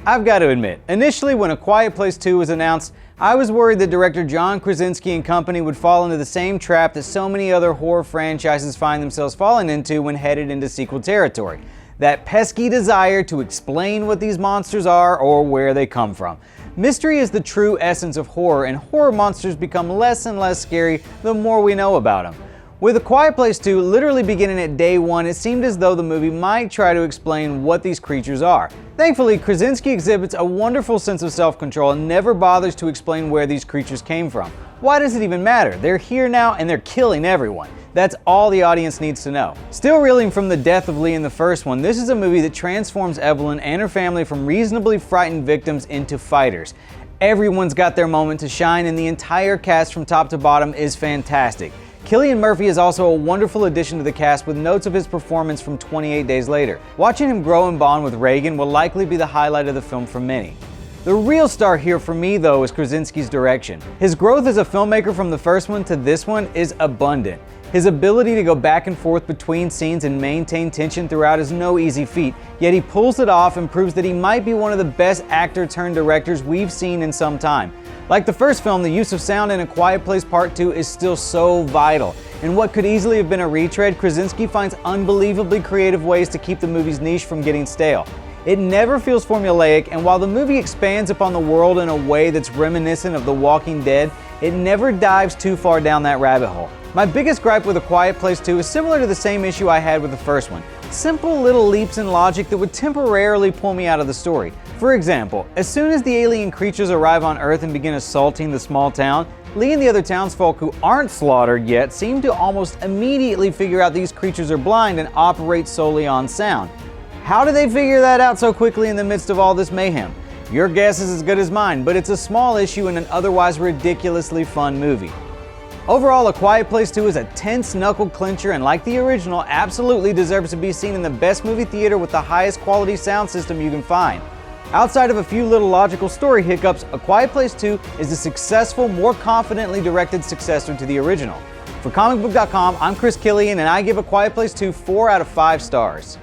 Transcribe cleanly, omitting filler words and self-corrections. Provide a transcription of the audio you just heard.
I've got to admit, initially when A Quiet Place 2 was announced, I was worried that director John Krasinski and company would fall into the same trap that so many other horror franchises find themselves falling into when headed into sequel territory. That pesky desire to explain what these monsters are or where they come from. Mystery is the true essence of horror, and horror monsters become less and less scary the more we know about them. With A Quiet Place 2 literally beginning at day one, it seemed as though the movie might try to explain what these creatures are. Thankfully, Krasinski exhibits a wonderful sense of self-control and never bothers to explain where these creatures came from. Why does it even matter? They're here now and they're killing everyone. That's all the audience needs to know. Still reeling from the death of Lee in the first one, this is a movie that transforms Evelyn and her family from reasonably frightened victims into fighters. Everyone's got their moment to shine, and the entire cast from top to bottom is fantastic. Killian Murphy is also a wonderful addition to the cast, with notes of his performance from 28 Days Later. Watching him grow and bond with Reagan will likely be the highlight of the film for many. The real star here for me, though, is Krasinski's direction. His growth as a filmmaker from the first one to this one is abundant. His ability to go back and forth between scenes and maintain tension throughout is no easy feat, yet he pulls it off and proves that he might be one of the best actor-turned-directors we've seen in some time. Like the first film, the use of sound in A Quiet Place Part 2 is still so vital. In what could easily have been a retread, Krasinski finds unbelievably creative ways to keep the movie's niche from getting stale. It never feels formulaic, and while the movie expands upon the world in a way that's reminiscent of The Walking Dead, it never dives too far down that rabbit hole. My biggest gripe with A Quiet Place 2 is similar to the same issue I had with the first one. Simple little leaps in logic that would temporarily pull me out of the story. For example, as soon as the alien creatures arrive on Earth and begin assaulting the small town, Lee and the other townsfolk who aren't slaughtered yet seem to almost immediately figure out these creatures are blind and operate solely on sound. How do they figure that out so quickly in the midst of all this mayhem? Your guess is as good as mine, but it's a small issue in an otherwise ridiculously fun movie. Overall, A Quiet Place 2 is a tense knuckle clincher, and like the original, absolutely deserves to be seen in the best movie theater with the highest quality sound system you can find. Outside of a few little logical story hiccups, A Quiet Place 2 is a successful, more confidently directed successor to the original. For Comicbook.com, I'm Chris Killian, and I give A Quiet Place 2 4 out of 5 stars.